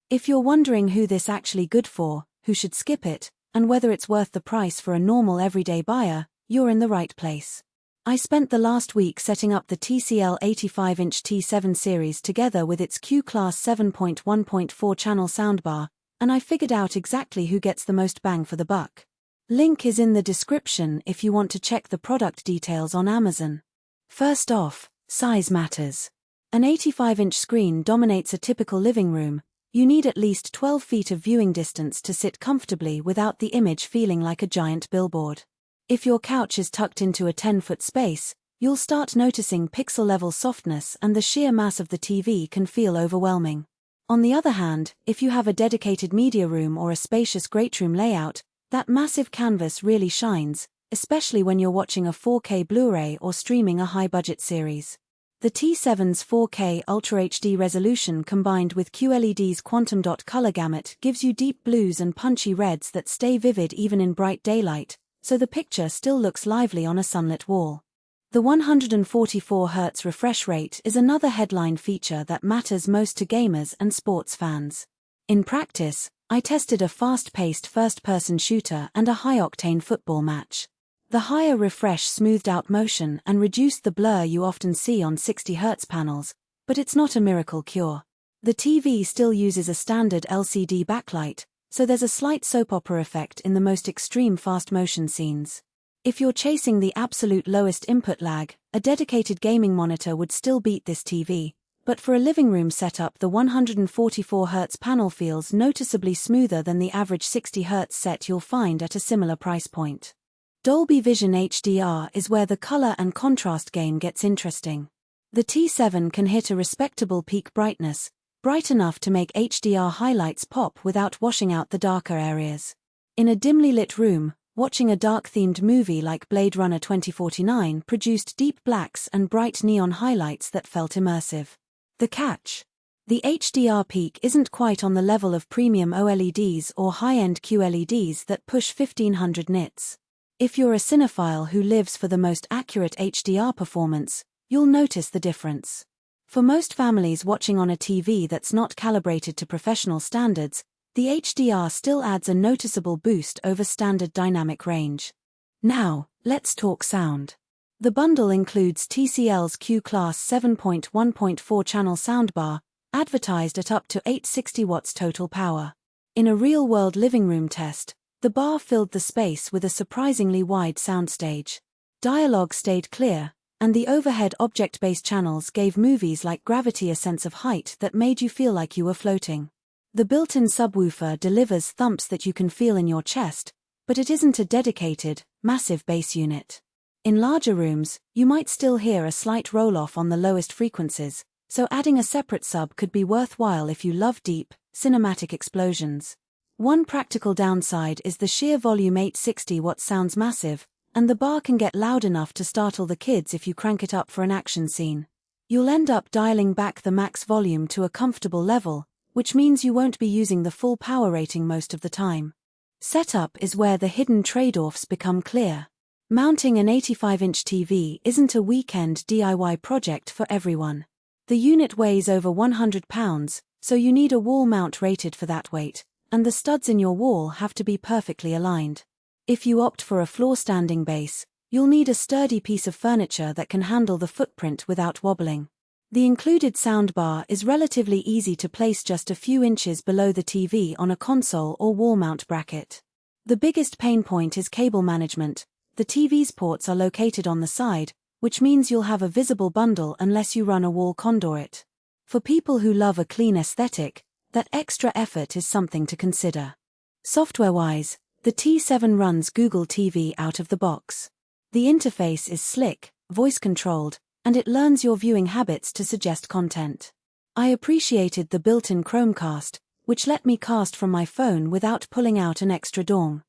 If you're wondering who this actually good for, who should skip it, and whether it's worth the price for a normal everyday buyer, you're in the right place. I spent the last week setting up the TCL 85-inch T7 series together with its Q-Class 7.1.4 channel soundbar, and I figured out exactly who gets the most bang for the buck. Link is in the description if you want to check the product details on Amazon. First off, size matters. An 85-inch screen dominates a typical living room. You need at least 12 feet of viewing distance to sit comfortably without the image feeling like a giant billboard. If your couch is tucked into a 10-foot space, you'll start noticing pixel-level softness and the sheer mass of the TV can feel overwhelming. On the other hand, if you have a dedicated media room or a spacious greatroom layout, that massive canvas really shines, especially when you're watching a 4K Blu-ray or streaming a high-budget series. The T7's 4K UltraHD Resolution combined with QLED's Quantum Dot color gamut gives you deep blues and punchy reds that stay vivid even in bright daylight, so the picture still looks lively on a sunlit wall. The 144Hz refresh rate is another headline feature that matters most to gamers and sports fans. In practice, I tested a fast-paced first-person shooter and a high-octane football match. The higher refresh smoothed out motion and reduced the blur you often see on 60Hz panels, but it's not a miracle cure. The TV still uses a standard LCD backlight, so there's a slight soap opera effect in the most extreme fast-motion scenes. If you're chasing the absolute lowest input lag, a dedicated gaming monitor would still beat this TV, but for a living room setup the 144Hz panel feels noticeably smoother than the average 60Hz set you'll find at a similar price point. Dolby Vision HDR is where the color and contrast game gets interesting. The T7 can hit a respectable peak brightness, bright enough to make HDR highlights pop without washing out the darker areas. In a dimly lit room, watching a dark-themed movie like Blade Runner 2049 produced deep blacks and bright neon highlights that felt immersive. The catch: the HDR peak isn't quite on the level of premium OLEDs or high-end QLEDs that push 1500 nits. If you're a cinephile who lives for the most accurate HDR performance, you'll notice the difference. For most families watching on a TV that's not calibrated to professional standards, the HDR still adds a noticeable boost over standard dynamic range. Now, let's talk sound. The bundle includes TCL's Q-Class 7.1.4 channel soundbar, advertised at up to 860 watts total power. In a real-world living room test, the bar filled the space with a surprisingly wide soundstage. Dialogue stayed clear, and the overhead object-based channels gave movies like Gravity a sense of height that made you feel like you were floating. The built-in subwoofer delivers thumps that you can feel in your chest, but it isn't a dedicated, massive bass unit. In larger rooms, you might still hear a slight roll-off on the lowest frequencies, so adding a separate sub could be worthwhile if you love deep, cinematic explosions. One practical downside is the sheer volume. 860 watts sounds massive, and the bar can get loud enough to startle the kids if you crank it up for an action scene. You'll end up dialing back the max volume to a comfortable level, which means you won't be using the full power rating most of the time. Setup is where the hidden trade-offs become clear. Mounting an 85-inch TV isn't a weekend DIY project for everyone. The unit weighs over 100 pounds, so you need a wall mount rated for that weight, and the studs in your wall have to be perfectly aligned. If you opt for a floor-standing base, you'll need a sturdy piece of furniture that can handle the footprint without wobbling. The included soundbar is relatively easy to place just a few inches below the TV on a console or wall mount bracket. The biggest pain point is cable management. The TV's ports are located on the side, which means you'll have a visible bundle unless you run a wall conduit. For people who love a clean aesthetic, that extra effort is something to consider. Software-wise, the T7 runs Google TV out of the box. The interface is slick, voice-controlled, and it learns your viewing habits to suggest content. I appreciated the built-in Chromecast, which let me cast from my phone without pulling out an extra dong.